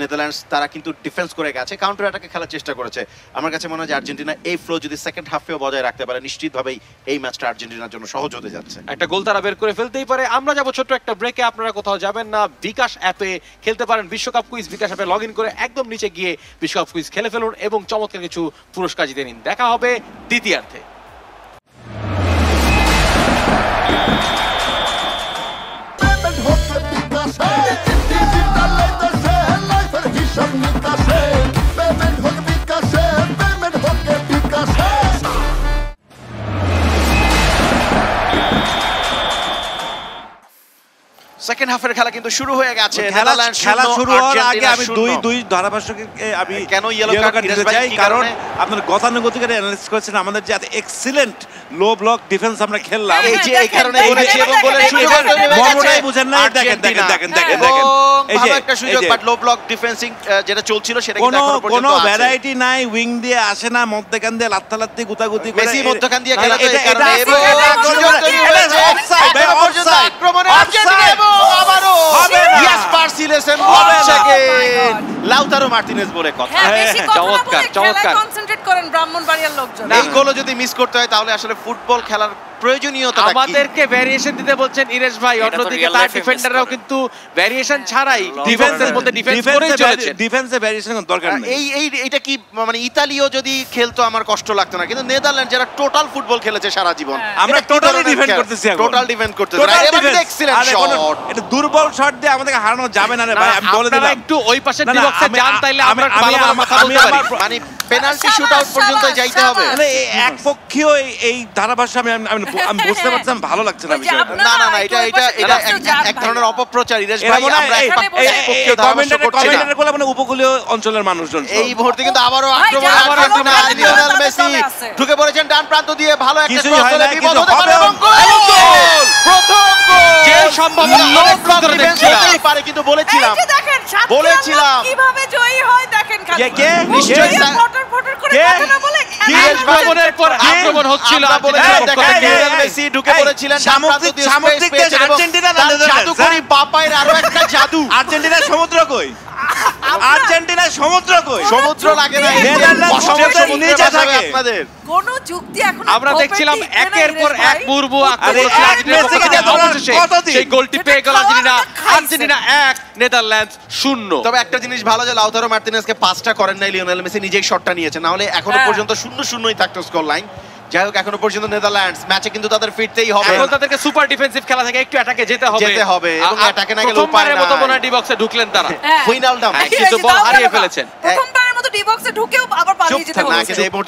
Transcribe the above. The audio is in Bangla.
নেদারল্যান্ডস তারা কিন্তু ডিফেন্স করে গেছে, কাউন্টার অ্যাটাকে খেলার চেষ্টা করেছে। আমার কাছে মনে হয় যে আর্জেন্টিনা এই ফ্লো যদি সেকেন্ড হাফেও বজায় রাখতে পারে, নিশ্চিতভাবেই এই ম্যাচটা আর্জেন্টিনার জন্য সহজ হতে যাচ্ছে। একটা গোল তারা বের করে ফেলতেই পারে। আমরা যাবো ছোট্ট একটা ব্রেকে, আপনারা কোথাও যাবেন না। বিকাশ অ্যাপে খেলতে পারেন বিশ্বকাপ কুইজ। বিকাশ অ্যাপে লগ ইন করে একদম নিচে গিয়ে বিশ্বকাপ কুইজ খেলে ফেলুন এবং চমৎকার কিছু পুরস্কার জিতে নিন। দেখা হবে দ্বিতীয়ার্ধে। সেকেন্ড হাফের খেলা কিন্তু শুরু হয়ে গেছে। খেলা শুরু হওয়ার আগে আমি দুই ধারাভাষ্যকে আমি কেন ইয়েলো কার্ড দিতে চাই, কারণ আপনার গতানুগতিক অ্যানালাইসিস করেছেন আমাদের যে এক্সিলেন্ট লো ব্লক ডিফেন্স আমরা খেললাম, এই যে এই কারণে বলেছি এবং বলেছি মর্মটাই বুঝেন না। দেখেন এই যে একটা সুযোগ, বাট লো ব্লক ডিফেন্সিং যেটা চলছিল সেটা কিন্তু এখনো পর্যন্ত কোনো ভ্যারাইটি নাই, উইং দিয়ে আসে না, মধ্যখান দিয়ে লাত্তালাত্তি গুতাগুতি করে মেসি মধ্যখান দিয়ে খেলা, এই কারণে অফসাইড আক্রমণে আর্জেন্টিনা এবং আবারো ইয়াসপার সিলেসেন লাউতারো মার্টিনেজ বলে কথা। চমৎকার চমৎকার কনসেন্ট্রেট করেন ব্রাহ্মণবাড়িয়ার লোকজন। এই গোল যদি মিস করতে হয় তাহলে আসলে ফুটবল খেলার প্রয়োজনীয়তা কি? আমাদেরকে ভ্যারিয়েশন দিতে বলছেন ইরেশ ভাই, অন্যদিকে তার ডিফেন্ডাররাও কিন্তু ভ্যারিয়েশন ছাড়াই ডিফেন্সের মধ্যে ডিফেন্স করেই চলেছে। ডিফেন্সে ভ্যারিয়েশন দরকার নেই। এইটা কি মানে ইতালিও যদি খেলতো আমার কষ্ট লাগতো না, কিন্তু নেদারল্যান্ড যারা টোটাল ফুটবল খেলেছে সারা জীবন, আমরা টোটালি ডিফেন্ড করতেছি, টোটাল ডিফেন্ড করতেছি। এক্সিলেন্ট শট, এটা দুর্বল শট দিয়ে আমাদেরকে হারানো যাবে না রে ভাই, আমি বলে দিলাম। একটু ওই পাশে ডিবক্সে যান, তাইলে আমরা কথা বলতে পারি। মানে পেনাল্টি শুটআউট পর্যন্ত যাইতে হবে। মানে একপক্ষীয় এই ধারাভাষ্য আমি বুঝতে পারছি, ভালো লাগছে না বিষয়টা। না এটা এক ধরনের অপপ্রচার। ইরেশ ভাই, আমরা একপক্ষীয় ধারাভাষ্য করছি না। কমেন্টারে মানে উপকূলীয় অঞ্চলের মানুষজন। এই মুহূর্তে কিন্তু আবারও আক্রমণ আর্জেন্টিনা। লিওনেল মেসি ঢুকে পড়েছেন ডান প্রান্ত দিয়ে, ভালো একটা ক্রস হলে বিপদ হতে পারে এবং গোল! প্রথম গোল! যে সম্ভাবনা ব্লক ডিফেন্স হতেই পারে, কিন্তু বলেছিলাম কিভাবে জয়ী হয় দেখেন খালি। কে নিশ্চয়ই ফটর করে কথা না বলে আক্রমণের পর আক্রমণ হচ্ছিল। লিওনেল মেসি ঢুকে পড়েছিলেন ডান প্রান্ত দিয়ে, সামুদ্রিক দেশ আর্জেন্টিনা না জাদুকরি বাপায়ের আরো একটা জাদু। আর্জেন্টিনার সমুদ্র কই? আর্জেন্টিনার সমুদ্র কই? সমুদ্র লাগে না, নেদারল্যান্ড সমুদ্রের নিচে থাকে। আপনাদের কোন যুক্তি এখন আমরা দেখছিলাম একের পর এক মুরব আক্রমণ, সেই গোলটি পেয়ে গেল আর্জেন্টিনা। Argentina 1 Netherlands 0। তবে একটা জিনিস ভালো যে লাউতারো মার্টিনেজকে পাসটা করেন নাই লিওনেল মেসি, নিজেই শটটা নিয়েছে, না হলে এখনো পর্যন্ত 0-0ই থাকতো স্কোর লাইন। যাই হোক, এখনো পর্যন্ত নেদারল্যান্ডস ম্যাচে কিন্তু তাদের ফিরতেই হবে। এখন তাদেরকে সুপার ডিফেন্সিভ খেলা থেকে একটু অ্যাটাকে যেতে হবে এবং অ্যাটাকে না গেলে উপায় নাই। প্রথমবারের মতো মনে হয় ডিবক্সে ঢুকলেন তারা, হুইনালডাম, কিন্তু বল হারিয়ে ফেলেছেন। প্রথমবারের মতো ডি বক্সে ঢুকেও আবার পালিয়ে যেতে হলো। না, কিন্তু এই মুহূর্তে